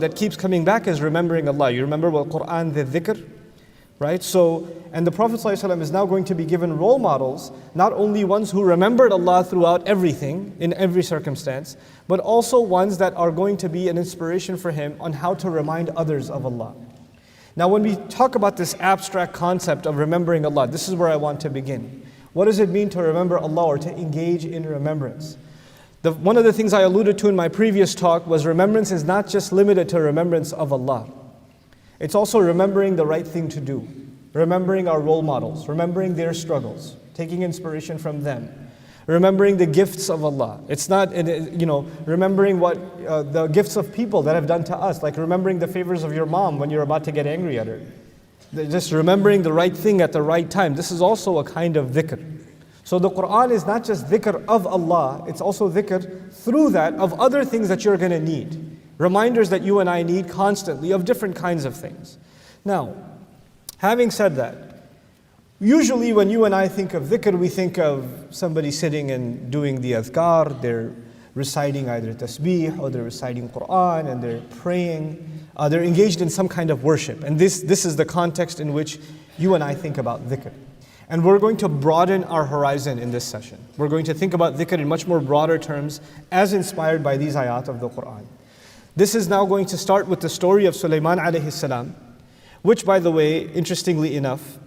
that keeps coming back is remembering Allah. You remember what Quran, the dhikr, right? So, and the Prophet ﷺ is now going to be given role models, not only ones who remembered Allah throughout everything, in every circumstance, but also ones that are going to be an inspiration for him on how to remind others of Allah. Now when we talk about this abstract concept of remembering Allah, this is where I want to begin. What does it mean to remember Allah or to engage in remembrance? One of the things I alluded to in my previous talk was remembrance is not just limited to remembrance of Allah. It's also remembering the right thing to do, remembering our role models, remembering their struggles, taking inspiration from them, remembering the gifts of Allah. It's not, remembering what the gifts of people that have done to us, like remembering the favors of your mom when you're about to get angry at her. Just remembering the right thing at the right time. This is also a kind of dhikr. So the Quran is not just dhikr of Allah, it's also dhikr through that of other things that you're going to need. Reminders that you and I need constantly of different kinds of things. Now, having said that, usually when you and I think of dhikr, we think of somebody sitting and doing the adhkar, they're reciting either tasbih or they're reciting Quran and they're praying. They're engaged in some kind of worship. And this is the context in which you and I think about dhikr. And we're going to broaden our horizon in this session. We're going to think about dhikr in much more broader terms as inspired by these ayat of the Quran. This is now going to start with the story of Sulaiman alayhi salam, which, by the way, interestingly enough,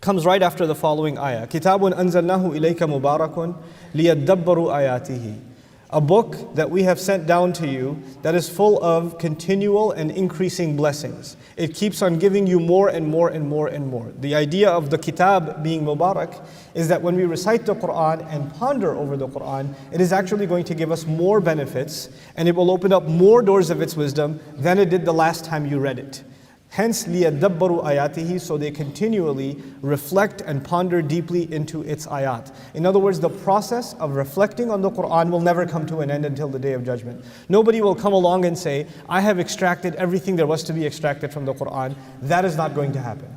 comes right after the following ayah. Kitabun anzalnahu ilayka mubarakun liyadabbaru ayatihi. A book that we have sent down to you that is full of continual and increasing blessings. It keeps on giving you more and more and more and more. The idea of the kitab being mubarak is that when we recite the Quran and ponder over the Quran, it is actually going to give us more benefits and it will open up more doors of its wisdom than it did the last time you read it. Hence, لِيَدَّبَّرُوا آيَاتِهِ, so they continually reflect and ponder deeply into its ayat. In other words, the process of reflecting on the Quran will never come to an end until the Day of Judgment. Nobody will come along and say, I have extracted everything there was to be extracted from the Quran. That is not going to happen.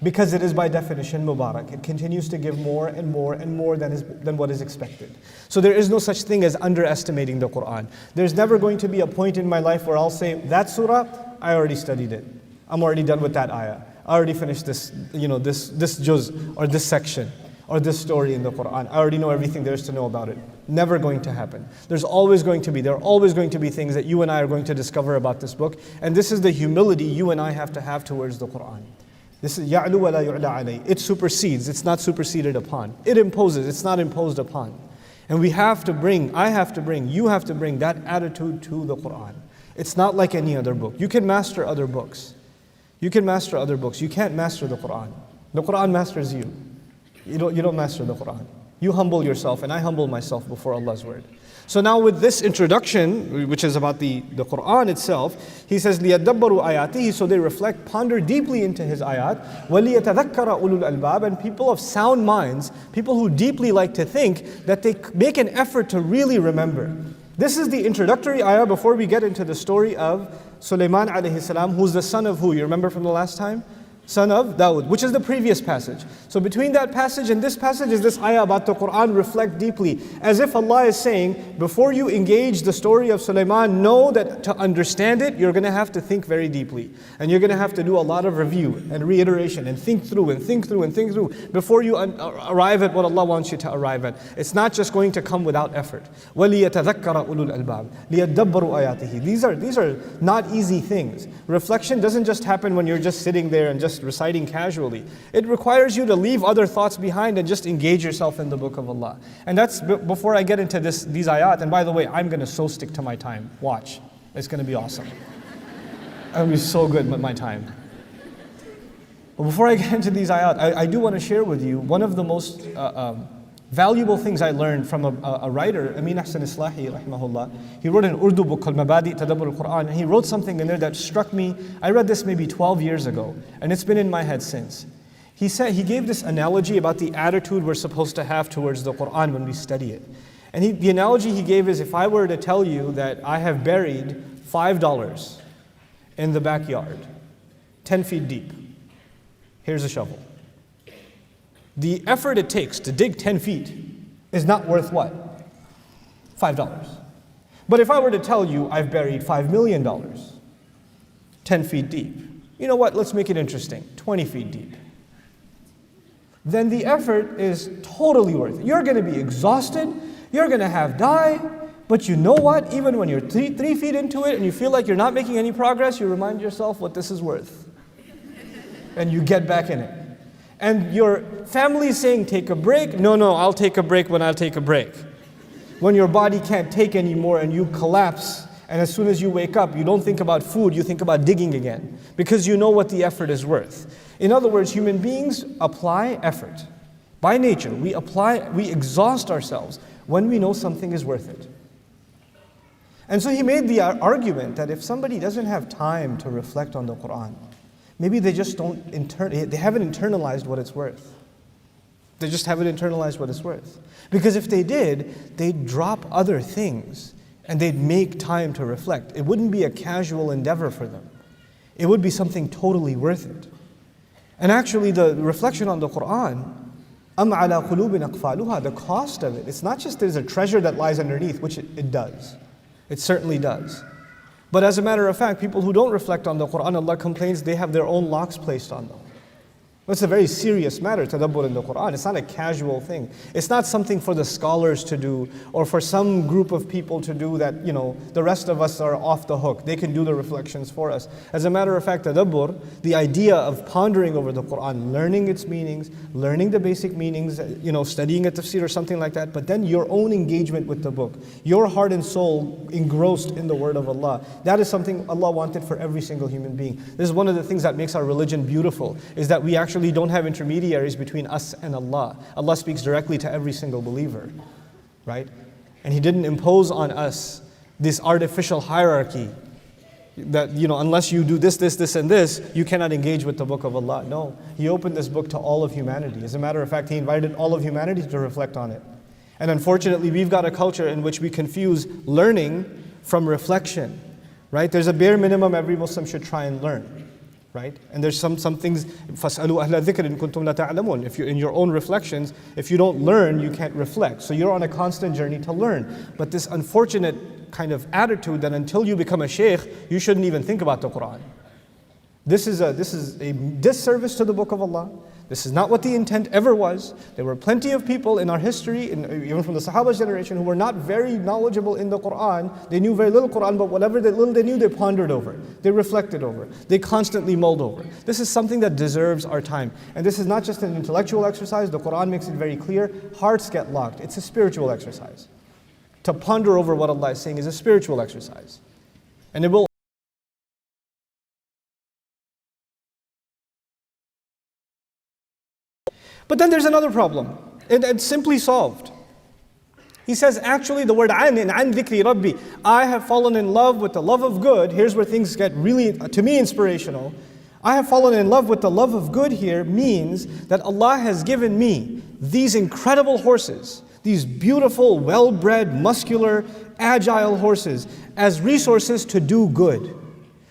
Because it is by definition mubarak. It continues to give more and more and more than what is expected. So there is no such thing as underestimating the Quran. There's never going to be a point in my life where I'll say, that surah, I already studied it. I'm already done with that ayah. I already finished this juz or this section or this story in the Quran. I already know everything there is to know about it. Never going to happen. There are always going to be things that you and I are going to discover about this book. And this is the humility you and I have to have towards the Quran. This is يَعْلُو وَلَا يُعْلَى عَلَيْهِ. It supersedes, it's not superseded upon. It imposes, it's not imposed upon. And you have to bring that attitude to the Quran. It's not like any other book. You can master other books. You can't master the Quran. The Quran masters you. You don't master the Quran. You humble yourself and I humble myself before Allah's word. So now with this introduction, which is about the Quran itself, he says, لِيَدَّبَّرُوا آيَاتِهِ, so they reflect, ponder deeply into his ayat, وَلِيَتَذَكَّرَ أُولُو الْأَلْبَابِ, and people of sound minds, people who deeply like to think, that they make an effort to really remember. This is the introductory ayah before we get into the story of Sulaiman alayhi salam, who's the son of who? You remember from the last time? Son of Dawood, which is the previous passage. So between that passage and this passage is this ayah about the Quran, reflect deeply. As if Allah is saying, before you engage the story of Sulaiman, know that to understand it, you're going to have to think very deeply. And you're going to have to do a lot of review and reiteration and think through before you arrive at what Allah wants you to arrive at. It's not just going to come without effort. وَلِيَتَذَكَّرَ أُولُو الْأَلْبَابِ لِيَدَّبَّرُوا آيَاتِهِ. These are not easy things. Reflection doesn't just happen when you're just sitting there and just reciting casually. It requires you to leave other thoughts behind and just engage yourself in the book of Allah. And that's before I get into these ayat. And by the way, I'm going to so stick to my time. Watch. It's going to be awesome. I'm going to be so good with my time. But before I get into these ayat, I do want to share with you one of the most valuable things I learned from a writer, Amin Ahsan Islahi, rahimahullah. He wrote an Urdu book called Mabadi Tadabbur al-Quran, and he wrote something in there that struck me. I read this maybe 12 years ago, and it's been in my head since. He gave this analogy about the attitude we're supposed to have towards the Quran when we study it. And the analogy he gave is, if I were to tell you that I have buried $5 in the backyard, 10 feet deep, here's a shovel. The effort it takes to dig 10 feet is not worth what? $5. But if I were to tell you I've buried $5 million 10 feet deep. You know what, let's make it interesting, 20 feet deep. Then the effort is totally worth it. You're going to be exhausted, you're going to have die, but you know what, even when you're 3 feet into it and you feel like you're not making any progress, you remind yourself what this is worth. And you get back in it. And your family is saying, take a break. No, I'll take a break when I'll take a break. When your body can't take anymore and you collapse, and as soon as you wake up, you don't think about food, you think about digging again, because you know what the effort is worth. In other words, human beings apply effort. By nature, we exhaust ourselves when we know something is worth it. And so he made the argument that if somebody doesn't have time to reflect on the Quran, maybe they just they haven't internalized what it's worth. They just haven't internalized what it's worth. Because if they did, they'd drop other things and they'd make time to reflect. It wouldn't be a casual endeavor for them. It would be something totally worth it. And actually the reflection on the Quran, أَمْ عَلَى قُلُوبٍ أَقْفَالُهَا, the cost of it, it's not just there's a treasure that lies underneath, which it does. It certainly does. But as a matter of fact, people who don't reflect on the Quran, Allah complains they have their own locks placed on them. It's a very serious matter, tadabbur in the Quran. It's not a casual thing. It's not something for the scholars to do or for some group of people to do that, the rest of us are off the hook. They can do the reflections for us. As a matter of fact, tadabbur, the idea of pondering over the Quran, learning its meanings, learning the basic meanings, studying a tafsir or something like that, but then your own engagement with the book, your heart and soul engrossed in the word of Allah, that is something Allah wanted for every single human being. This is one of the things that makes our religion beautiful, is that we actually don't have intermediaries between us and Allah. Allah speaks directly to every single believer, right? And He didn't impose on us this artificial hierarchy that, unless you do this, and this, you cannot engage with the book of Allah. No, He opened this book to all of humanity. As a matter of fact, He invited all of humanity to reflect on it. And unfortunately, we've got a culture in which we confuse learning from reflection, right? There's a bare minimum every Muslim should try and learn. Right? And there's some things, فَاسْأَلُوا أَهْلَ الذِّكْرِ إِن كُنتُمْ لَا تَعْلَمُونَ. If you're in your own reflections, if you don't learn, you can't reflect. So you're on a constant journey to learn. But this unfortunate kind of attitude that until you become a shaykh, you shouldn't even think about the Quran. This is a disservice to the book of Allah. This is not what the intent ever was. There were plenty of people in our history, even from the Sahaba generation, who were not very knowledgeable in the Quran. They knew very little Quran, but whatever little they knew, they pondered over. They reflected over. They constantly mulled over. This is something that deserves our time. And this is not just an intellectual exercise. The Quran makes it very clear. Hearts get locked. It's a spiritual exercise. To ponder over what Allah is saying is a spiritual exercise. And it will But then there's another problem. It's simply solved. He says, actually, the word an dhikri rabbi, I have fallen in love with the love of good. Here's where things get really, to me, inspirational. I have fallen in love with the love of good here means that Allah has given me these incredible horses, these beautiful, well-bred, muscular, agile horses as resources to do good.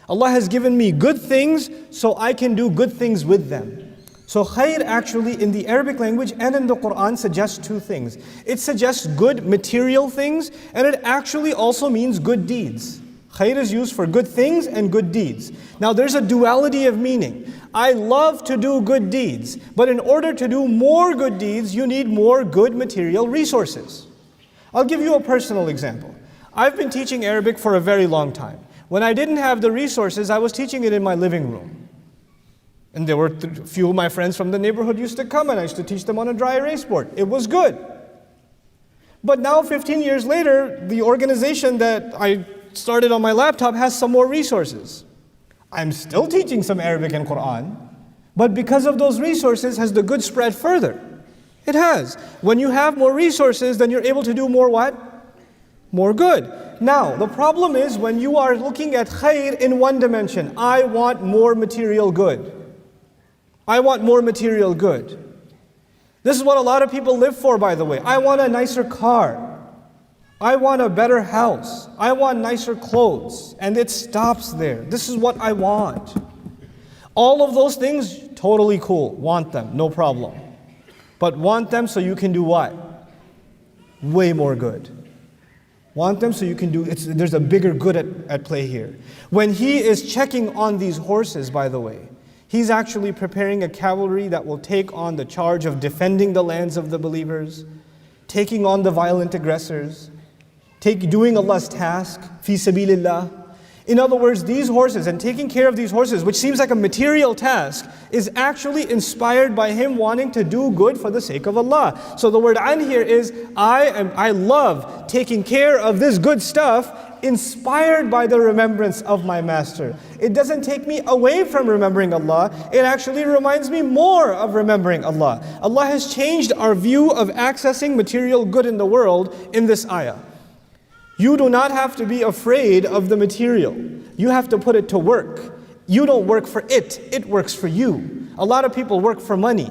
Allah has given me good things so I can do good things with them. So khair actually in the Arabic language and in the Quran suggests two things. It suggests good material things, and it actually also means good deeds. Khair is used for good things and good deeds. Now there's a duality of meaning. I love to do good deeds, but in order to do more good deeds, you need more good material resources. I'll give you a personal example. I've been teaching Arabic for a very long time. When I didn't have the resources, I was teaching it in my living room. And there were a few of my friends from the neighborhood used to come and I used to teach them on a dry erase board. It was good. But now 15 years later, the organization that I started on my laptop has some more resources. I'm still teaching some Arabic and Quran, but because of those resources, has the good spread further? It has. When you have more resources, then you're able to do more what? More good. Now, the problem is when you are looking at khair in one dimension, I want more material good. I want more material good. This is what a lot of people live for, by the way. I want a nicer car. I want a better house. I want nicer clothes. And it stops there. This is what I want. All of those things, totally cool. Want them, no problem. But want them so you can do what? Way more good. Want them so you can do, there's a bigger good at play here. When he is checking on these horses, by the way, he's actually preparing a cavalry that will take on the charge of defending the lands of the believers, taking on the violent aggressors, doing Allah's task, fi sabilillah. In other words, these horses and taking care of these horses, which seems like a material task, is actually inspired by him wanting to do good for the sake of Allah. So the word an here is, I love taking care of this good stuff inspired by the remembrance of my master. It doesn't take me away from remembering Allah, it actually reminds me more of remembering Allah. Allah has changed our view of accessing material good in the world in this ayah. You do not have to be afraid of the material. You have to put it to work. You don't work for it, it works for you. A lot of people work for money.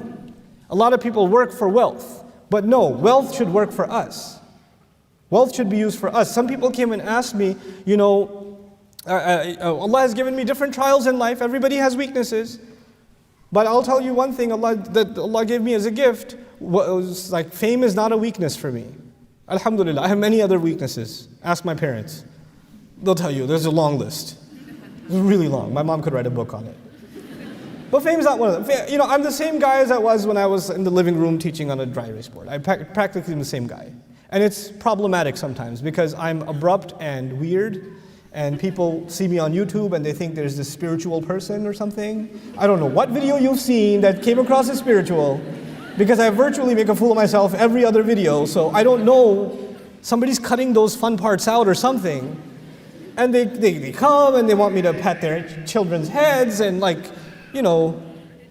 A lot of people work for wealth. But no, wealth should work for us. Wealth should be used for us. Some people came and asked me, Allah has given me different trials in life. Everybody has weaknesses. But I'll tell you one thing that Allah gave me as a gift, was like fame is not a weakness for me. Alhamdulillah, I have many other weaknesses. Ask my parents. They'll tell you, there's a long list. It's really long. My mom could write a book on it. But fame is not one of them. I'm the same guy as I was when I was in the living room teaching on a dry erase board. I'm practically the same guy. And it's problematic sometimes because I'm abrupt and weird, and people see me on YouTube and they think there's this spiritual person or something. I don't know what video you've seen that came across as spiritual, because I virtually make a fool of myself every other video, so I don't know, somebody's cutting those fun parts out or something. And they come and they want me to pat their children's heads and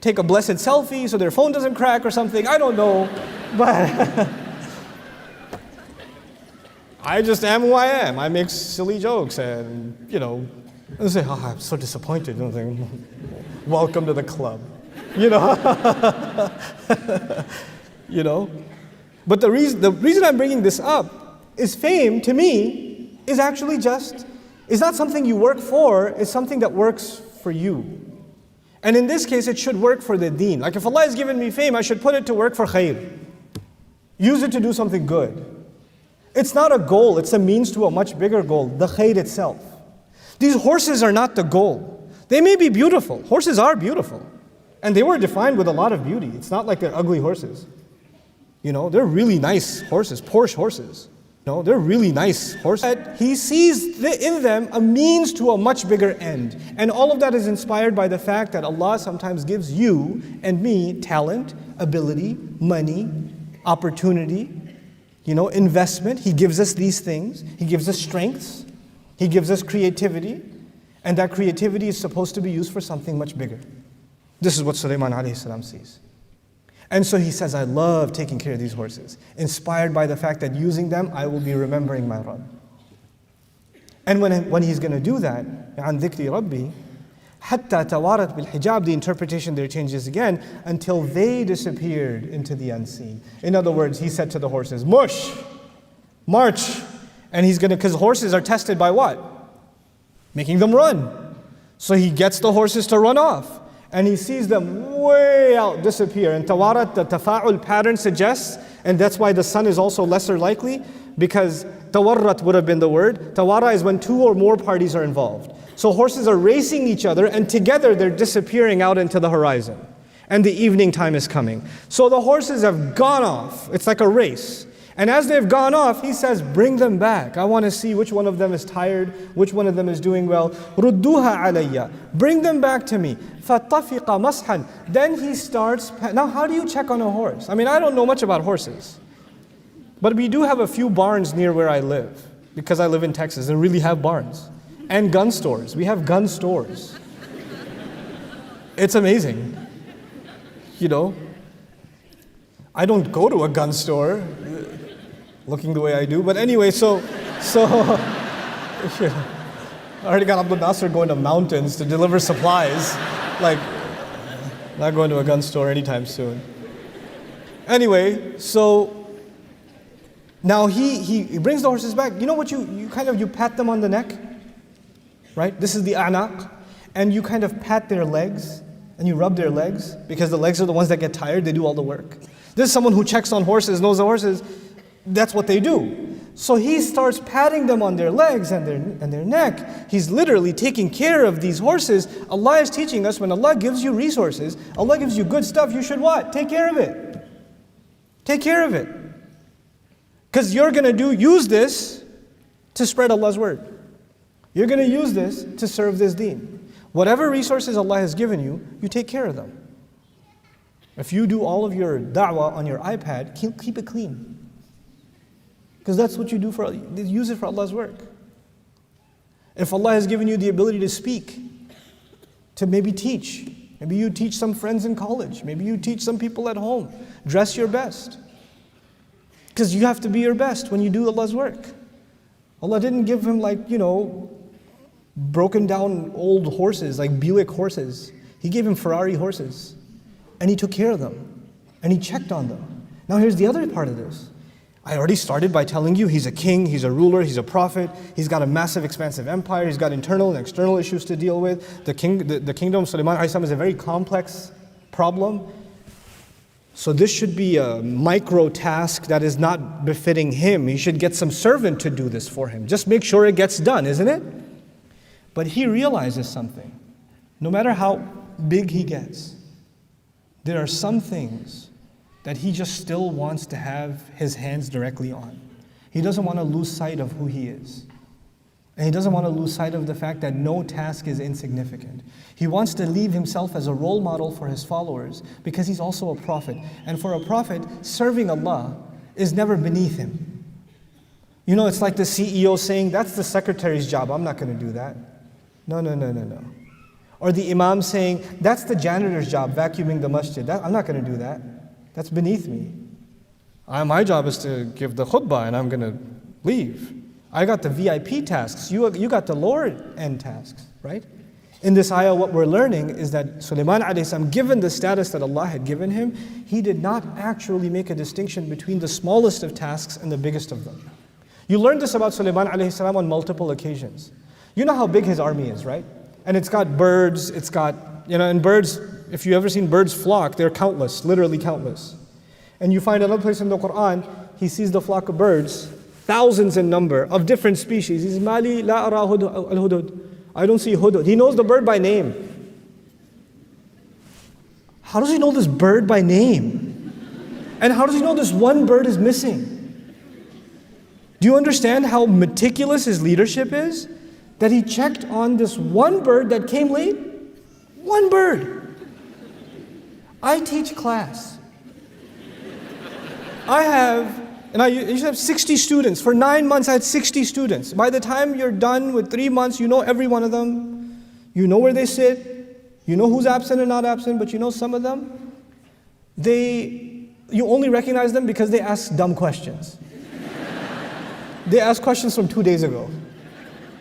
take a blessed selfie so their phone doesn't crack or something. I don't know, but I just am who I am. I make silly jokes and, I say, I'm so disappointed. And I think, welcome to the club. But the reason I'm bringing this up is fame, to me, is actually it's not something you work for, it's something that works for you. And in this case, it should work for the deen. Like if Allah has given me fame, I should put it to work for khair. Use it to do something good. It's not a goal, it's a means to a much bigger goal, the khair itself. These horses are not the goal. They may be beautiful. Horses are beautiful. And they were defined with a lot of beauty. It's not like they're ugly horses. They're really nice horses, Porsche horses. They're really nice horses. He sees in them a means to a much bigger end. And all of that is inspired by the fact that Allah sometimes gives you and me talent, ability, money, opportunity, investment. He gives us these things. He gives us strengths. He gives us creativity. And that creativity is supposed to be used for something much bigger. This is what Sulaiman alayhi salam sees. And so he says, I love taking care of these horses, inspired by the fact that using them, I will be remembering my Rabb. And when he's going to do that, عَنْ ذِكْرِ رَبِّي حَتَّى تَوَارَتْ بِالْحِجَابِ, the interpretation there changes again, until they disappeared into the unseen. In other words, he said to the horses, mush, march. And because horses are tested by what? Making them run. So he gets the horses to run off. And he sees them way out disappear. And tawarat, the tafa'ul pattern suggests, and that's why the sun is also lesser likely, because tawarrat would have been the word. Tawara is when two or more parties are involved. So horses are racing each other, and together they're disappearing out into the horizon. And the evening time is coming. So the horses have gone off. It's like a race. And as they've gone off, he says, bring them back. I want to see which one of them is tired, which one of them is doing well. Rudduha alayya. Bring them back to me. فَطَفِقَ مَسْحًا. Then he starts, now how do you check on a horse? I don't know much about horses. But we do have a few barns near where I live, because I live in Texas and really have barns. And gun stores. We have gun stores. It's amazing. I don't go to a gun store looking the way I do, but anyway, so I already got Abdul Nasser going to mountains to deliver supplies, not going to a gun store anytime soon. Anyway, so now he brings the horses back. You know what, you pat them on the neck, right? This is the a'naq, and you kind of pat their legs, and you rub their legs, because the legs are the ones that get tired, they do all the work. This is someone who checks on horses, knows the horses, that's what they do. So he starts patting them on their legs and their neck. He's literally taking care of these horses. Allah is teaching us, when Allah gives you resources, Allah gives you good stuff, you should what? Take care of it. Take care of it. Because you're going to use this to spread Allah's word. You're going to use this to serve this deen. Whatever resources Allah has given you, you take care of them. If you do all of your da'wah on your iPad, keep it clean. Because that's what you do use it for Allah's work. If Allah has given you the ability to speak, to maybe teach, maybe you teach some friends in college, maybe you teach some people at home, dress your best. Because you have to be your best when you do Allah's work. Allah didn't give him broken down old horses, like Buick horses. He gave him Ferrari horses. And he took care of them. And he checked on them. Now here's the other part of this. I already started by telling you he's a king, he's a ruler, he's a prophet, he's got a massive expansive empire, he's got internal and external issues to deal with. The kingdom of Sulaiman is a very complex problem. So this should be a micro task that is not befitting him. He should get some servant to do this for him. Just make sure it gets done, isn't it? But he realizes something. No matter how big he gets, there are some things that he just still wants to have his hands directly on. He doesn't want to lose sight of who he is. And he doesn't want to lose sight of the fact that no task is insignificant. He wants to leave himself as a role model for his followers because he's also a prophet. And for a prophet, serving Allah is never beneath him. It's like the CEO saying, that's the secretary's job, I'm not going to do that. No. Or the imam saying, that's the janitor's job, vacuuming the masjid. I'm not going to do that. That's beneath me. My job is to give the khutbah and I'm going to leave. I got the VIP tasks. You got the lower end tasks, right? In this ayah, what we're learning is that Sulaiman alayhi salam, given the status that Allah had given him, he did not actually make a distinction between the smallest of tasks and the biggest of them. You learned this about Sulaiman alayhi salam on multiple occasions. You know how big his army is, right? And it's got birds, and birds, if you've ever seen birds flock, they're countless, literally countless. And you find another place in the Quran, he sees the flock of birds, thousands in number, of different species. He says, Mali la ara al-hudud. I don't see hudud. He knows the bird by name. How does he know this bird by name? And how does he know this one bird is missing? Do you understand how meticulous his leadership is? That he checked on this one bird that came late? One bird. I teach class. I used to have 60 students. For 9 months I had 60 students. By the time you're done with 3 months, you know every one of them. You know where they sit. You know who's absent and not absent, but you know some of them. You only recognize them because they ask dumb questions. They ask questions from 2 days ago.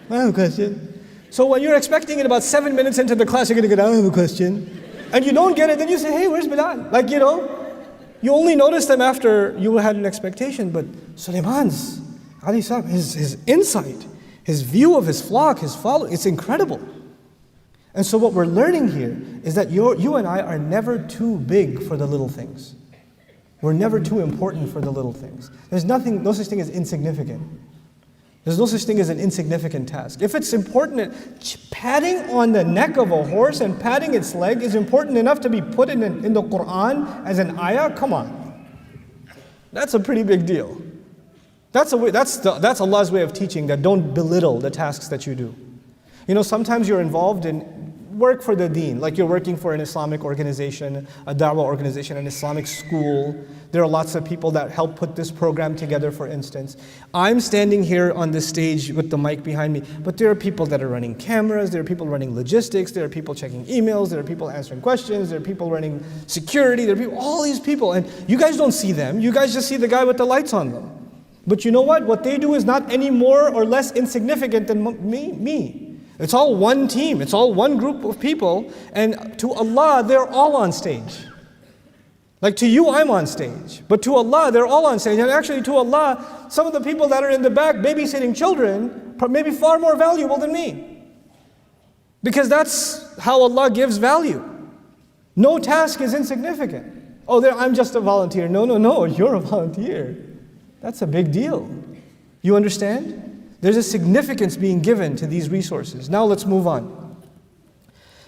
I have a question. So when you're expecting it about 7 minutes into the class, you're going to get, I have a question. And you don't get it, then you say, hey, where's Bilal? You only notice them after you had an expectation. But Sulaiman's, his insight, his view of his flock, his followers, it's incredible. And so what we're learning here is that you and I are never too big for the little things. We're never too important for the little things. There's no such thing as insignificant. There's no such thing as an insignificant task. If it's important, patting on the neck of a horse and patting its leg is important enough to be put in the Quran as an ayah, come on. That's a pretty big deal. That's Allah's way of teaching that don't belittle the tasks that you do. Sometimes you're involved in work for the deen, like you're working for an Islamic organization, a da'wah organization, an Islamic school. There are lots of people that help put this program together, for instance. I'm standing here on this stage with the mic behind me, but there are people that are running cameras, there are people running logistics, there are people checking emails, there are people answering questions, there are people running security, there are people, all these people, and you guys don't see them, you guys just see the guy with the lights on them. But you know what? What they do is not any more or less insignificant than me. It's all one team, it's all one group of people, and to Allah, they're all on stage. Like to you, I'm on stage, but to Allah, they're all on stage. And actually to Allah, some of the people that are in the back babysitting children may be far more valuable than me. Because that's how Allah gives value. No task is insignificant. I'm just a volunteer. No, you're a volunteer. That's a big deal. You understand? There's a significance being given to these resources. Now let's move on.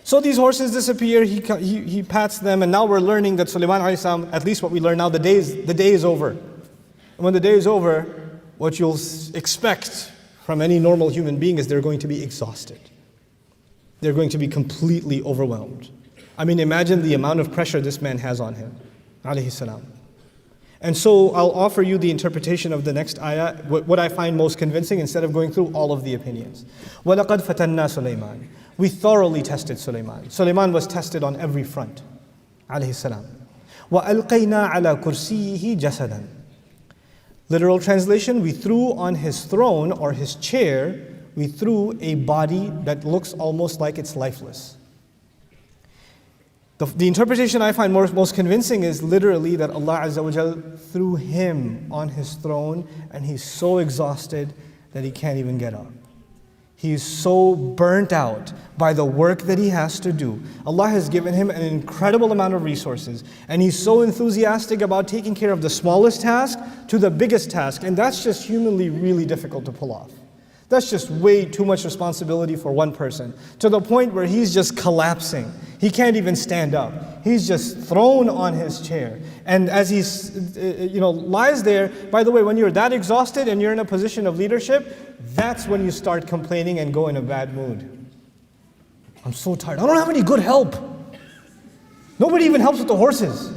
So these horses disappear, he pats them, and now we're learning that Sulaiman alayhi salam, at least what we learn now, the day is over. And when the day is over, what you'll expect from any normal human being is they're going to be exhausted. They're going to be completely overwhelmed. I mean, imagine the amount of pressure this man has on him, alayhi salam. And so I'll offer you the interpretation of the next ayah, what I find most convincing, instead of going through all of the opinions. وَلَقَدْ فَتَنَّا سُلَيْمَانَ. We thoroughly tested Sulaiman. Sulaiman was tested on every front, alayhi salam. وَأَلْقَيْنَا عَلَى كُرْسِيِّهِ جَسَدًا. Literal translation, we threw on his throne or his chair, we threw a body that looks almost like it's lifeless. The interpretation I find most convincing is literally that Allah Azza wa Jal threw him on his throne and he's so exhausted that he can't even get up. He's so burnt out by the work that he has to do. Allah has given him an incredible amount of resources, and he's so enthusiastic about taking care of the smallest task to the biggest task, and that's just humanly really difficult to pull off. That's just way too much responsibility for one person, to the point where he's just collapsing. He can't even stand up. He's just thrown on his chair. And as he's, lies there, by the way, when you're that exhausted and you're in a position of leadership, that's when you start complaining and go in a bad mood. I'm so tired. I don't have any good help. Nobody even helps with the horses.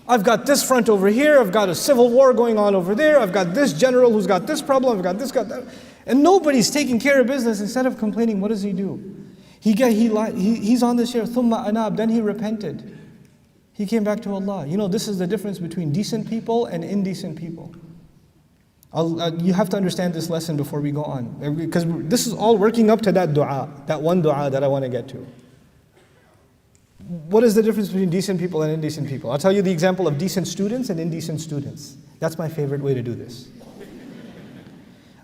I've got this front over here. I've got a civil war going on over there. I've got this general who's got this problem. I've got this, got that. And nobody's taking care of business. Instead of complaining, what does he do? He's on this chair. ثُمَّ أَنَابَ. Then he repented. He came back to Allah. You know, this is the difference between decent people and indecent people. You have to understand this lesson before we go on, because this is all working up to that dua, that one dua that I want to get to. What is the difference between decent people and indecent people? I'll tell you the example of decent students and indecent students. That's my favorite way to do this.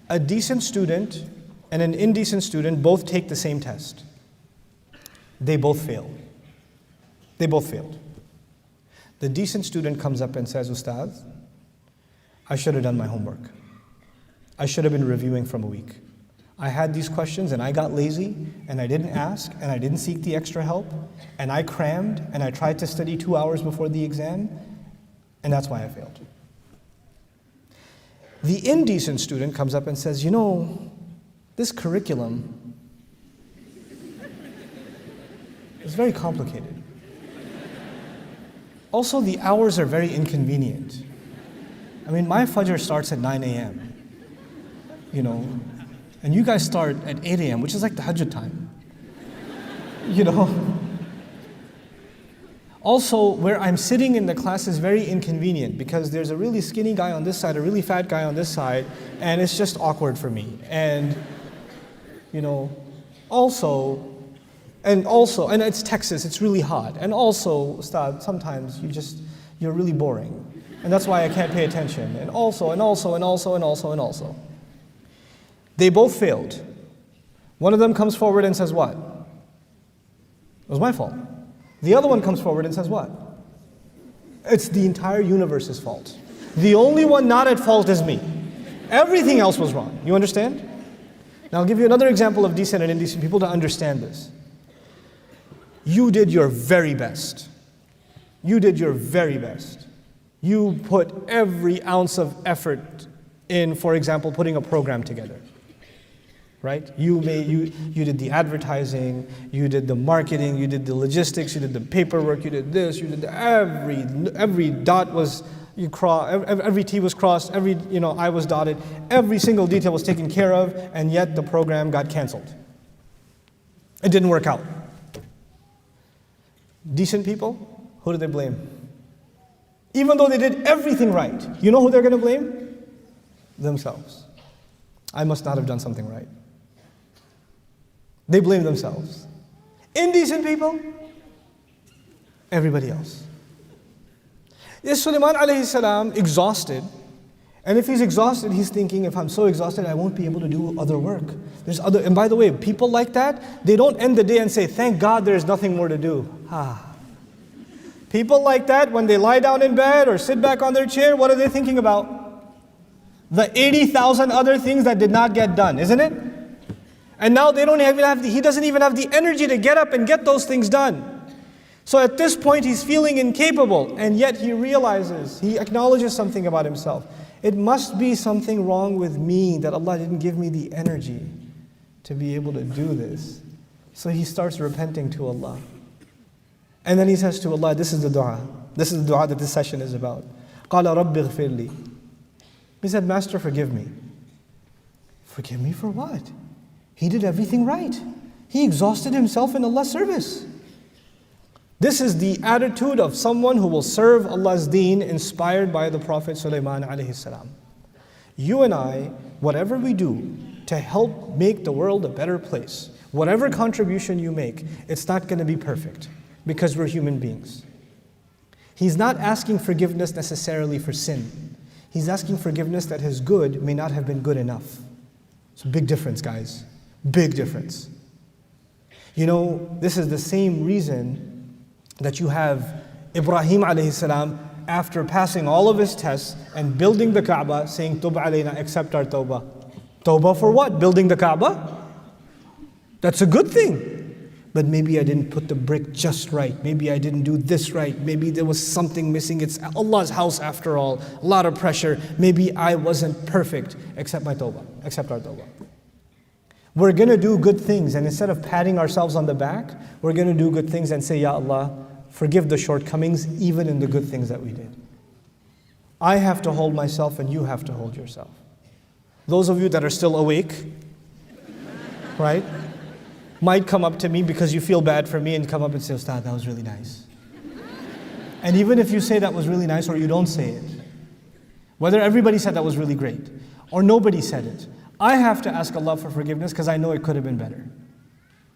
A decent student and an indecent student both take the same test. They both fail. They both failed. The decent student comes up and says, Ustaz, I should have done my homework. I should have been reviewing from a week. I had these questions and I got lazy and I didn't ask and I didn't seek the extra help and I crammed and I tried to study 2 hours before the exam, and that's why I failed. The indecent student comes up and says, this curriculum is very complicated. Also, the hours are very inconvenient. I mean, my fajr starts at 9 a.m., and you guys start at 8 a.m., which is like the Hajj time, Also, where I'm sitting in the class is very inconvenient because there's a really skinny guy on this side, a really fat guy on this side, and it's just awkward for me. And, and it's Texas, it's really hot. And also, Ustad, sometimes you're really boring. And that's why I can't pay attention. And also. They both failed. One of them comes forward and says what? It was my fault. The other one comes forward and says what? It's the entire universe's fault. The only one not at fault is me. Everything else was wrong. You understand? Now I'll give you another example of decent and indecent people to understand this. You did your very best. You did your very best. You put every ounce of effort in, for example, putting a program together. Right? You did the advertising, you did the marketing, you did the logistics, you did the paperwork, you did this, you did every dot was every T was crossed, every I was dotted, every single detail was taken care of, and yet the program got canceled. It didn't work out. Decent people, who do they blame? Even though they did everything right, you know who they're going to blame? Themselves. I must not have done something right. They blame themselves. Indecent people, everybody else. Is Sulaiman alayhi salam exhausted? And if he's exhausted, he's thinking, if I'm so exhausted, I won't be able to do other work. And by the way, people like that, they don't end the day and say, thank God there's nothing more to do. People like that, when they lie down in bed or sit back on their chair, what are they thinking about? the 80,000 other things that did not get done, isn't it? And now he doesn't even have the energy to get up and get those things done. So at this point he's feeling incapable, and yet he realizes, he acknowledges something about himself. It must be something wrong with me that Allah didn't give me the energy to be able to do this. So he starts repenting to Allah. And then he says to Allah, this is the dua. This is the dua that this session is about. قَالَ رَبِّ اغْفِرْ لِي. He said, Master, forgive me. Forgive me for what? He did everything right. He exhausted himself in Allah's service. This is the attitude of someone who will serve Allah's deen inspired by the Prophet Sulaiman alayhi salam. You and I, whatever we do to help make the world a better place, whatever contribution you make, it's not going to be perfect because we're human beings. He's not asking forgiveness necessarily for sin. He's asking forgiveness that his good may not have been good enough. It's a big difference, guys. Big difference. You know, this is the same reason that you have Ibrahim alayhi salam, after passing all of his tests and building the Kaaba, saying, Tub alayna, accept our tawbah. Tawbah for what? Building the Kaaba? That's a good thing. But maybe I didn't put the brick just right. Maybe I didn't do this right. Maybe there was something missing. It's Allah's house after all. A lot of pressure. Maybe I wasn't perfect. Accept my tawbah. Accept our tawbah. We're going to do good things, and instead of patting ourselves on the back, we're going to do good things and say, Ya Allah, forgive the shortcomings even in the good things that we did. I have to hold myself and you have to hold yourself. Those of you that are still awake, right, might come up to me because you feel bad for me and come up and say, Ustad, that was really nice. And even if you say that was really nice or you don't say it, whether everybody said that was really great or nobody said it, I have to ask Allah for forgiveness because I know it could have been better.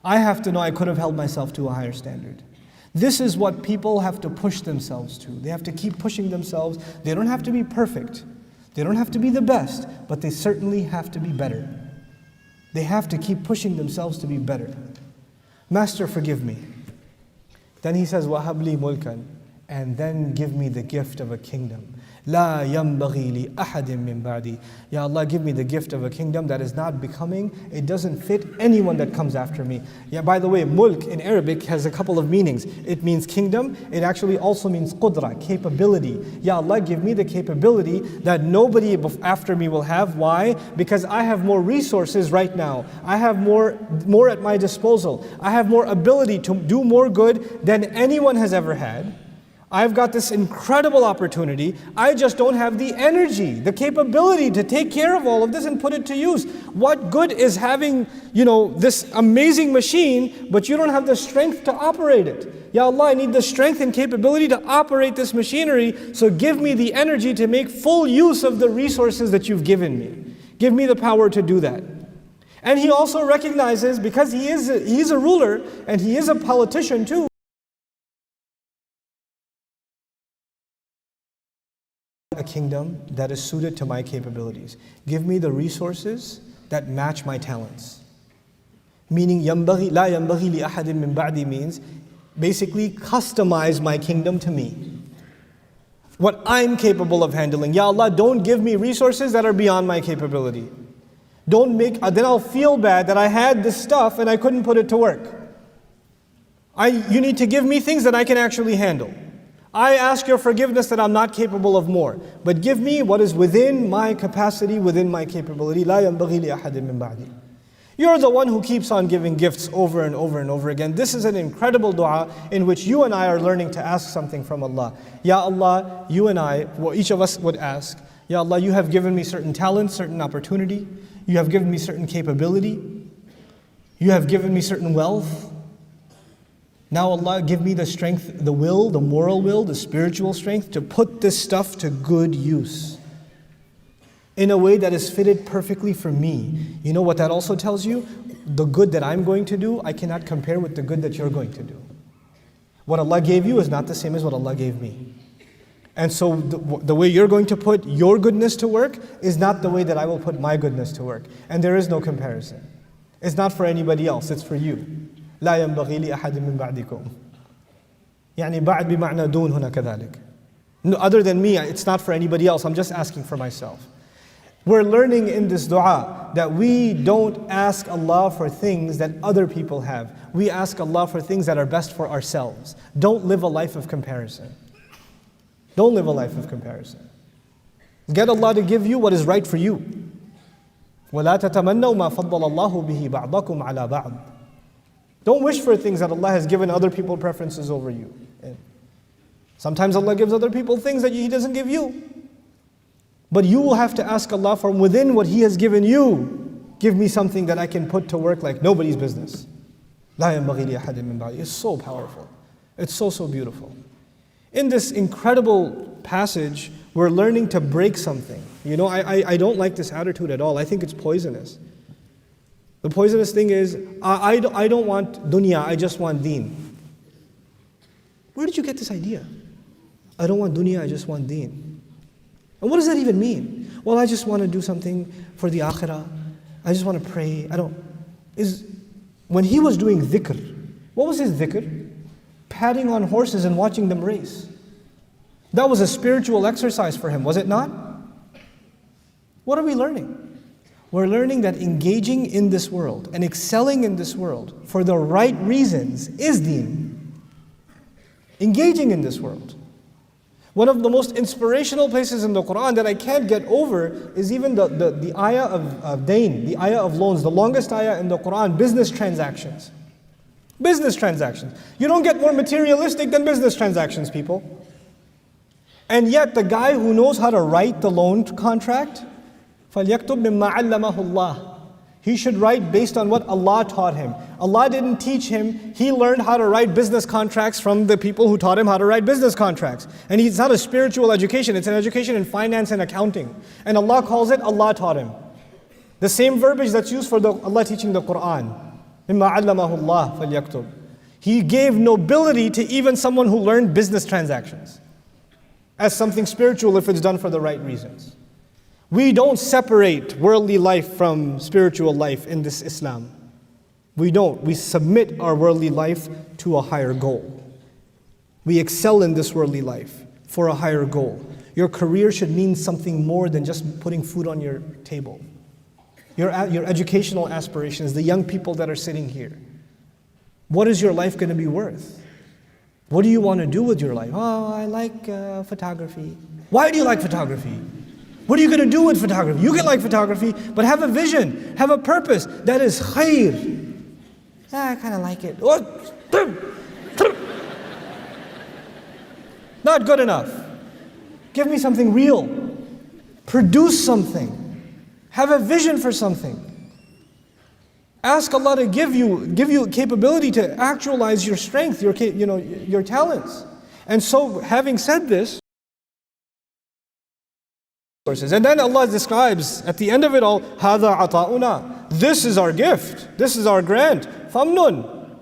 I have to know I could have held myself to a higher standard. This is what people have to push themselves to. They have to keep pushing themselves. They don't have to be perfect. They don't have to be the best, but they certainly have to be better. They have to keep pushing themselves to be better. Master, forgive me. Then he says, وَهَبْ لِي مُلْكًا, and then give me the gift of a kingdom. لَا يَنْبَغِي لِأَحَدٍ مِّن بَعْدِي. Ya Allah, give me the gift of a kingdom that is not becoming, it doesn't fit anyone that comes after me. Yeah, by the way, mulk in Arabic has a couple of meanings. It means kingdom. It actually also means qudra, capability. Ya Allah, give me the capability that nobody after me will have. Why? Because I have more resources right now. I have more at my disposal. I have more ability to do more good than anyone has ever had. I've got this incredible opportunity. I just don't have the energy, the capability to take care of all of this and put it to use. What good is having, this amazing machine, but you don't have the strength to operate it? Ya Allah, I need the strength and capability to operate this machinery, so give me the energy to make full use of the resources that you've given me. Give me the power to do that. And he also recognizes, because he's a ruler and he is a politician too, a kingdom that is suited to my capabilities. Give me the resources that match my talents. Meaning, يَنْبَغِي لَا يَنْبَغِي لِأَحَدٍ مِّن بَعْدِي means basically customize my kingdom to me. What I'm capable of handling. Ya Allah, don't give me resources that are beyond my capability. Then I'll feel bad that I had this stuff and I couldn't put it to work. You need to give me things that I can actually handle. I ask your forgiveness that I'm not capable of more, but give me what is within my capacity, within my capability. لا ينبغي لأحد من بعدي. You're the one who keeps on giving gifts over and over and over again. This is an incredible dua in which you and I are learning to ask something from Allah. Ya Allah, you and I, each of us would ask, Ya Allah, you have given me certain talent, certain opportunity. You have given me certain capability. You have given me certain wealth. Now Allah, give me the strength, the will, the moral will, the spiritual strength to put this stuff to good use in a way that is fitted perfectly for me. You know what that also tells you? The good that I'm going to do, I cannot compare with the good that you're going to do. What Allah gave you is not the same as what Allah gave me. And so the way you're going to put your goodness to work is not the way that I will put my goodness to work. And there is no comparison. It's not for anybody else, it's for you. لا ينبغي لأحد من بعدكم. يعني بعد بمعنى دون هنا كذلك. Other than me, it's not for anybody else. I'm just asking for myself. We're learning in this dua that we don't ask Allah for things that other people have. We ask Allah for things that are best for ourselves. Don't live a life of comparison. Don't live a life of comparison. Get Allah to give you what is right for you. وَلَا تَتَمَنَّوْا مَا فَضَّلَ اللَّهُ بِهِ بَعْضَكُمْ عَلَى بَعْضٍ. Don't wish for things that Allah has given other people preferences over you. And sometimes Allah gives other people things that He doesn't give you. But you will have to ask Allah from within what He has given you. Give me something that I can put to work like nobody's business. لَا يَنْبَغِي لِأَحَدٍ مِّن بَعْدِي. It's so powerful. It's so, so beautiful. In this incredible passage, we're learning to break something. You know, I don't like this attitude at all. I think it's poisonous. The poisonous thing is, I don't want dunya, I just want deen. Where did you get this idea? I don't want dunya, I just want deen. And what does that even mean? Well, I just want to do something for the akhirah. I just want to pray. When he was doing dhikr, what was his dhikr? Patting on horses and watching them race. That was a spiritual exercise for him, was it not? What are we learning? We're learning that engaging in this world and excelling in this world for the right reasons is deen. Engaging in this world. One of the most inspirational places in the Quran that I can't get over is even the ayah of dain, the ayah of loans, the longest ayah in the Quran, business transactions. Business transactions. You don't get more materialistic than business transactions, people. And yet the guy who knows how to write the loan contract, فَلْيَكْتُبْ مِمَّا عَلَّمَهُ اللَّهُ. He should write based on what Allah taught him. Allah didn't teach him. He learned how to write business contracts from the people who taught him how to write business contracts. And it's not a spiritual education. It's an education in finance and accounting. And Allah calls it, Allah taught him. The same verbiage that's used for Allah teaching the Quran. مِمَّا عَلَّمَهُ اللَّهُ فَلْيَكْتُبْ. He gave nobility to even someone who learned business transactions as something spiritual if it's done for the right reasons. We don't separate worldly life from spiritual life in this Islam. We don't. We submit our worldly life to a higher goal. We excel in this worldly life for a higher goal. Your career should mean something more than just putting food on your table. Your educational aspirations, the young people that are sitting here. What is your life going to be worth? What do you want to do with your life? Oh, I like photography. Why do you like photography? What are you going to do with photography? You can like photography, but have a vision, have a purpose. That is khair. I kind of like it. Not good enough. Give me something real. Produce something. Have a vision for something. Ask Allah to give you capability to actualize your strength, your talents. And so, having said this, and then Allah describes at the end of it all, هَذَا عَطَاؤُنَا. This is our gift. This is our grant. فَمْنُن.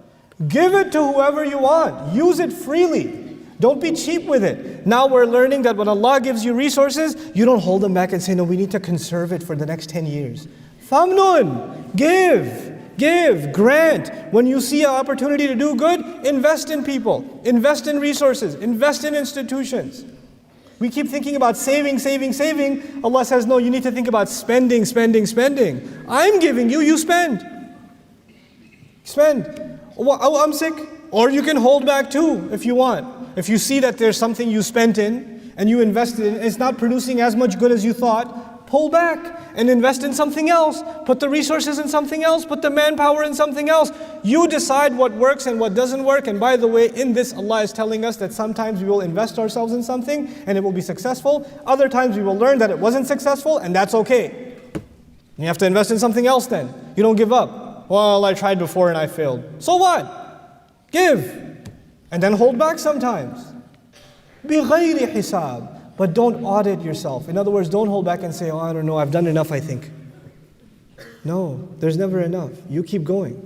Give it to whoever you want. Use it freely. Don't be cheap with it. Now we're learning that when Allah gives you resources, you don't hold them back and say, no, we need to conserve it for the next 10 years. فَمْنُن. Give, grant. When you see an opportunity to do good, invest in people. Invest in resources. Invest in institutions. We keep thinking about saving. Allah says, no, you need to think about spending. I'm giving you, you spend. Spend. Oh, I'm sick. Or you can hold back too, if you want. If you see that there's something you spent in, and you invested in, it's not producing as much good as you thought, pull back and invest in something else. Put the resources in something else. Put the manpower in something else. You decide what works and what doesn't work. And by the way, in this, Allah is telling us that sometimes we will invest ourselves in something and it will be successful. Other times we will learn that it wasn't successful, and that's okay. You have to invest in something else then. You don't give up. Well, I tried before and I failed. So what? Give. And then hold back sometimes. بِغَيْرِ حِسَابٍ. But don't audit yourself. In other words, don't hold back and say, oh, I don't know, I've done enough, I think. No, there's never enough. You keep going.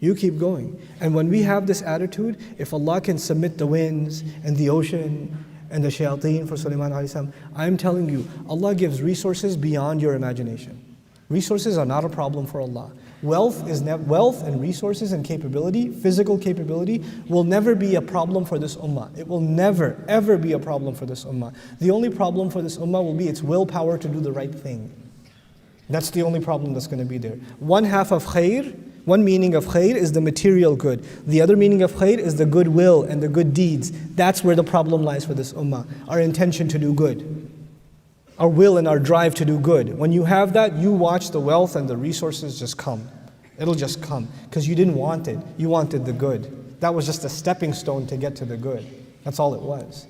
You keep going. And when we have this attitude, if Allah can submit the winds and the ocean and the shayateen for Sulaiman alayhi salam, I'm telling you, Allah gives resources beyond your imagination. Resources are not a problem for Allah. Wealth and resources and capability, physical capability, will never be a problem for this ummah. It will never, ever be a problem for this ummah. The only problem for this ummah will be its willpower to do the right thing. That's the only problem that's going to be there. One half of khair, one meaning of khair is the material good. The other meaning of khair is the goodwill and the good deeds. That's where the problem lies for this ummah. Our intention to do good. Our will and our drive to do good. When you have that, you watch the wealth and the resources just come. It'll just come. Because you didn't want it. You wanted the good. That was just a stepping stone to get to the good. That's all it was.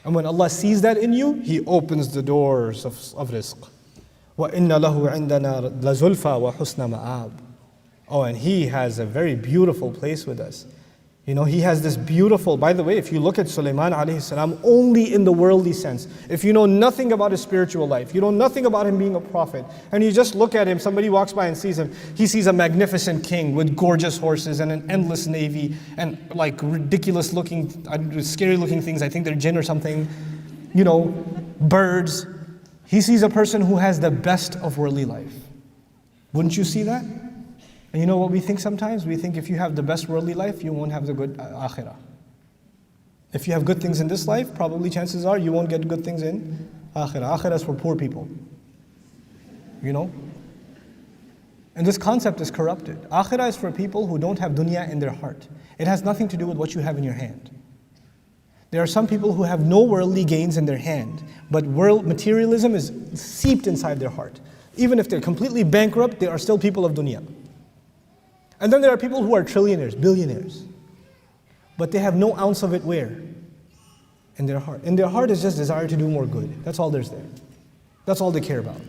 And when Allah sees that in you, He opens the doors of rizq. وَإِنَّ لَهُ عِنْدَنَا لَزُلْفَى وَحُسْنَ مَآبٍ. Oh, and He has a very beautiful place with us. You know, He has this beautiful, by the way, if you look at Sulaiman alayhi salam, only in the worldly sense, if you know nothing about his spiritual life, you know nothing about him being a prophet, and you just look at him, somebody walks by and sees him, he sees a magnificent king with gorgeous horses and an endless navy and like ridiculous looking, scary looking things, I think they're jinn or something, you know, birds. He sees a person who has the best of worldly life. Wouldn't you see that? And you know what we think sometimes? We think if you have the best worldly life, you won't have the good akhirah. If you have good things in this life, probably chances are you won't get good things in akhirah. Akhirah is for poor people. You know? And this concept is corrupted. Akhirah is for people who don't have dunya in their heart. It has nothing to do with what you have in your hand. There are some people who have no worldly gains in their hand, but materialism is seeped inside their heart. Even if they're completely bankrupt, they are still people of dunya. And then there are people who are trillionaires, billionaires. But they have no ounce of it where? In their heart. In their heart is just desire to do more good. That's all there's there. That's all they care about.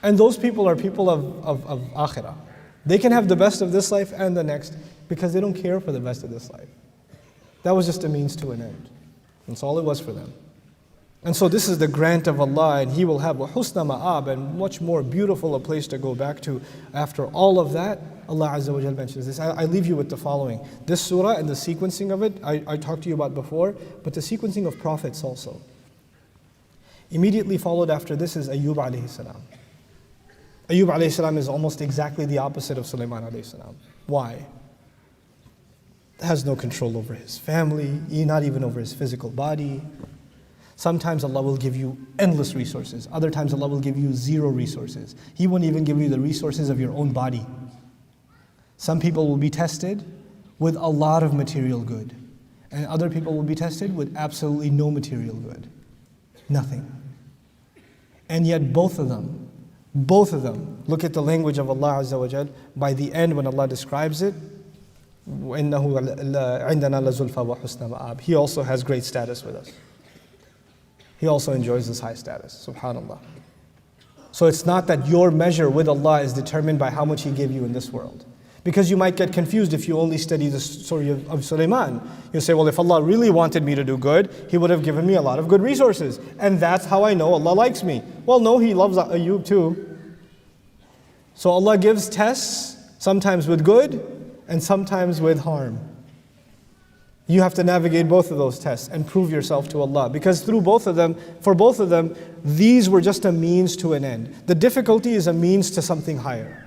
And those people are people of akhirah. They can have the best of this life and the next because they don't care for the best of this life. That was just a means to an end. That's all it was for them. And so this is the grant of Allah, and He will have a husna ma'ab, and much more beautiful a place to go back to after all of that. Allah Azza wa Jal mentions this. I leave you with the following. This surah and the sequencing of it, I talked to you about before, but the sequencing of prophets also. Immediately followed after this is Ayyub alayhi salam. Ayyub alayhi salam is almost exactly the opposite of Sulaiman alayhi salam. Why? Has no control over his family, not even over his physical body. Sometimes Allah will give you endless resources. Other times Allah will give you zero resources. He won't even give you the resources of your own body. Some people will be tested with a lot of material good. And other people will be tested with absolutely no material good. Nothing. And yet both of them, look at the language of Allah Azza wa Jal. By the end when Allah describes it, وَإِنَّهُ عِنْدَنَا لَزُلْفَى وَحُسْنَ مَآبٍ. He also has great status with us. He also enjoys this high status, subhanAllah. So it's not that your measure with Allah is determined by how much He gave you in this world. Because you might get confused if you only study the story of Sulaiman. You'll say, well, if Allah really wanted me to do good, He would have given me a lot of good resources. And that's how I know Allah likes me. Well, no, He loves Ayyub too. So Allah gives tests, sometimes with good and sometimes with harm. You have to navigate both of those tests and prove yourself to Allah. Because for both of them, these were just a means to an end. The difficulty is a means to something higher.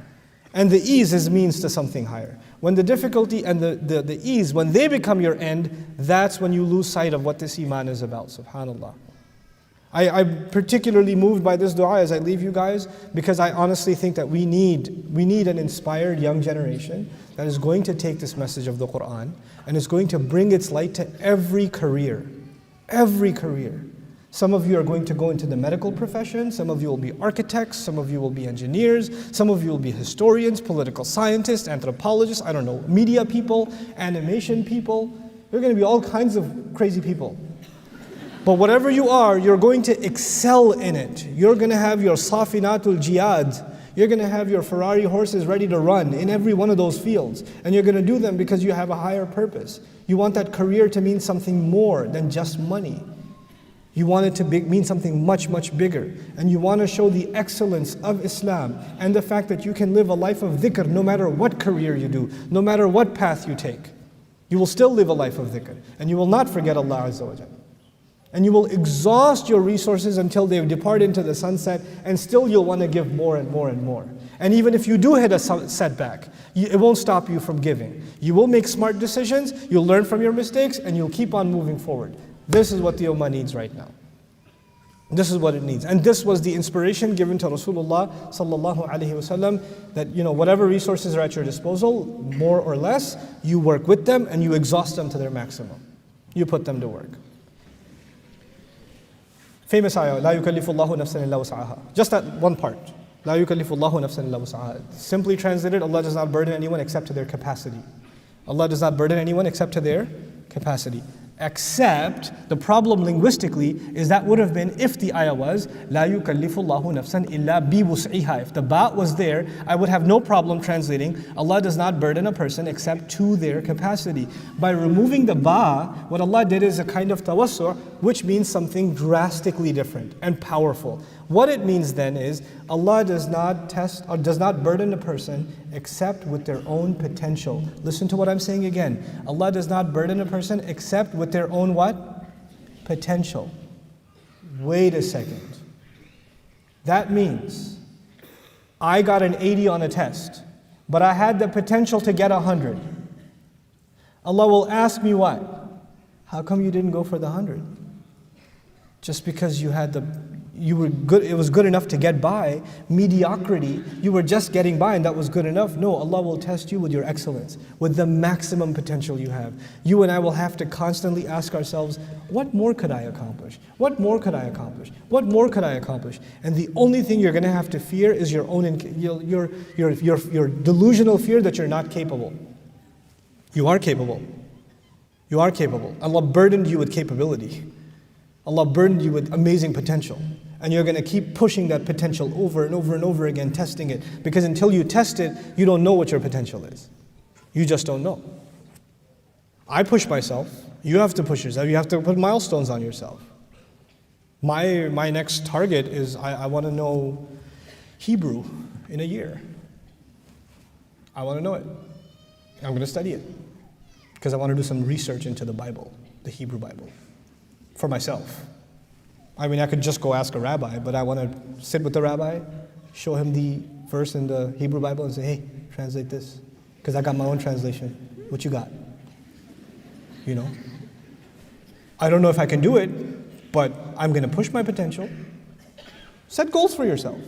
And the ease is means to something higher. When the difficulty and the ease, when they become your end, that's when you lose sight of what this iman is about, subhanAllah. I'm particularly moved by this dua as I leave you guys, because I honestly think that we need an inspired young generation that is going to take this message of the Quran and is going to bring its light to every career. Every career. Some of you are going to go into the medical profession, some of you will be architects, some of you will be engineers, some of you will be historians, political scientists, anthropologists, I don't know, media people, animation people. You're going to be all kinds of crazy people. But whatever you are, you're going to excel in it. You're going to have your safinatul jihad. You're going to have your Ferrari horses ready to run in every one of those fields. And you're going to do them because you have a higher purpose. You want that career to mean something more than just money. You want it to mean something much, much bigger. And you want to show the excellence of Islam and the fact that you can live a life of dhikr no matter what career you do, no matter what path you take. You will still live a life of dhikr. And you will not forget Allah Azza wa Jalla. And you will exhaust your resources until they depart into the sunset, and still you'll want to give more and more and more. And even if you do hit a setback, it won't stop you from giving. You will make smart decisions, you'll learn from your mistakes, and you'll keep on moving forward. This is what the Ummah needs right now. This is what it needs. And this was the inspiration given to Rasulullah sallallahu alaihi wasallam, that whatever resources are at your disposal, more or less, you work with them and you exhaust them to their maximum. You put them to work. Famous ayah, لا يكلف الله نفسا إلا وسعها. Just that one part. لا يكلف الله نفسا إلا وسعها. Simply translated, Allah does not burden anyone except to their capacity. Allah does not burden anyone except to their capacity. Except, the problem linguistically is that would have been if the ayah was لا يكلف الله نفسا إلا بوسعها. If the ba was there, I would have no problem translating Allah does not burden a person except to their capacity. By removing the ba, what Allah did is a kind of tawassu', which means something drastically different and powerful. What it means then is Allah does not test or does not burden a person except with their own potential. Listen to what I'm saying again. Allah does not burden a person except with their own what? Potential. Wait a second. That means I got an 80 on a test, but I had the potential to get 100. Allah will ask me what? How come you didn't go for the 100? Just because you were good, it was good enough to get by. Mediocrity, you were just getting by and that was good enough. No, Allah will test you with your excellence, with the maximum potential you have. You and I will have to constantly ask ourselves, what more could I accomplish? What more could I accomplish? What more could I accomplish? And the only thing you're going to have to fear is your own, your delusional fear that you're not capable. You are capable. You are capable. Allah burdened you with capability. Allah burdened you with amazing potential. And you're going to keep pushing that potential over and over and over again, testing it. Because until you test it, you don't know what your potential is. You just don't know. I push myself. You have to push yourself. You have to put milestones on yourself. My next target is I want to know Hebrew in a year. I want to know it. I'm going to study it. Because I want to do some research into the Bible, the Hebrew Bible, for myself. I mean, I could just go ask a rabbi, but I want to sit with the rabbi, show him the verse in the Hebrew Bible and say, hey, translate this. Because I got my own translation. What you got? I don't know if I can do it, but I'm going to push my potential. Set goals for yourself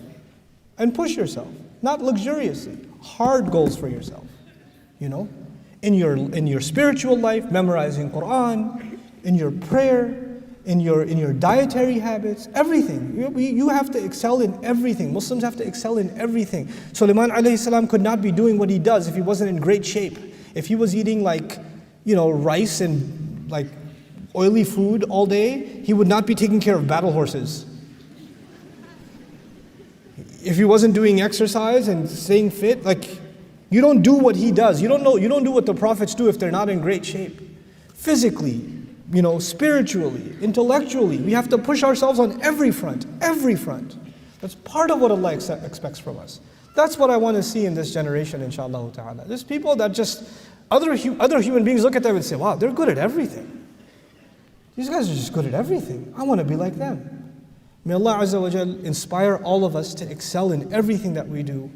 and push yourself. Not luxuriously, hard goals for yourself. In your spiritual life, memorizing Quran, in your prayer, in your dietary habits, everything. You have to excel in everything. Muslims have to excel in everything. Sulaiman alayhi salam could not be doing what he does if he wasn't in great shape. If he was eating rice and oily food all day, he would not be taking care of battle horses. If he wasn't doing exercise and staying fit, you don't do what he does. You don't do what the prophets do if they're not in great shape. Physically, spiritually, intellectually, we have to push ourselves on every front. That's part of what Allah expects from us. That's what I want to see in this generation, inshallah ta'ala. There's people that just, other human beings look at them and say, wow, they're good at everything. These guys are just good at everything. I want to be like them. May Allah Azza wa Jal inspire all of us to excel in everything that we do.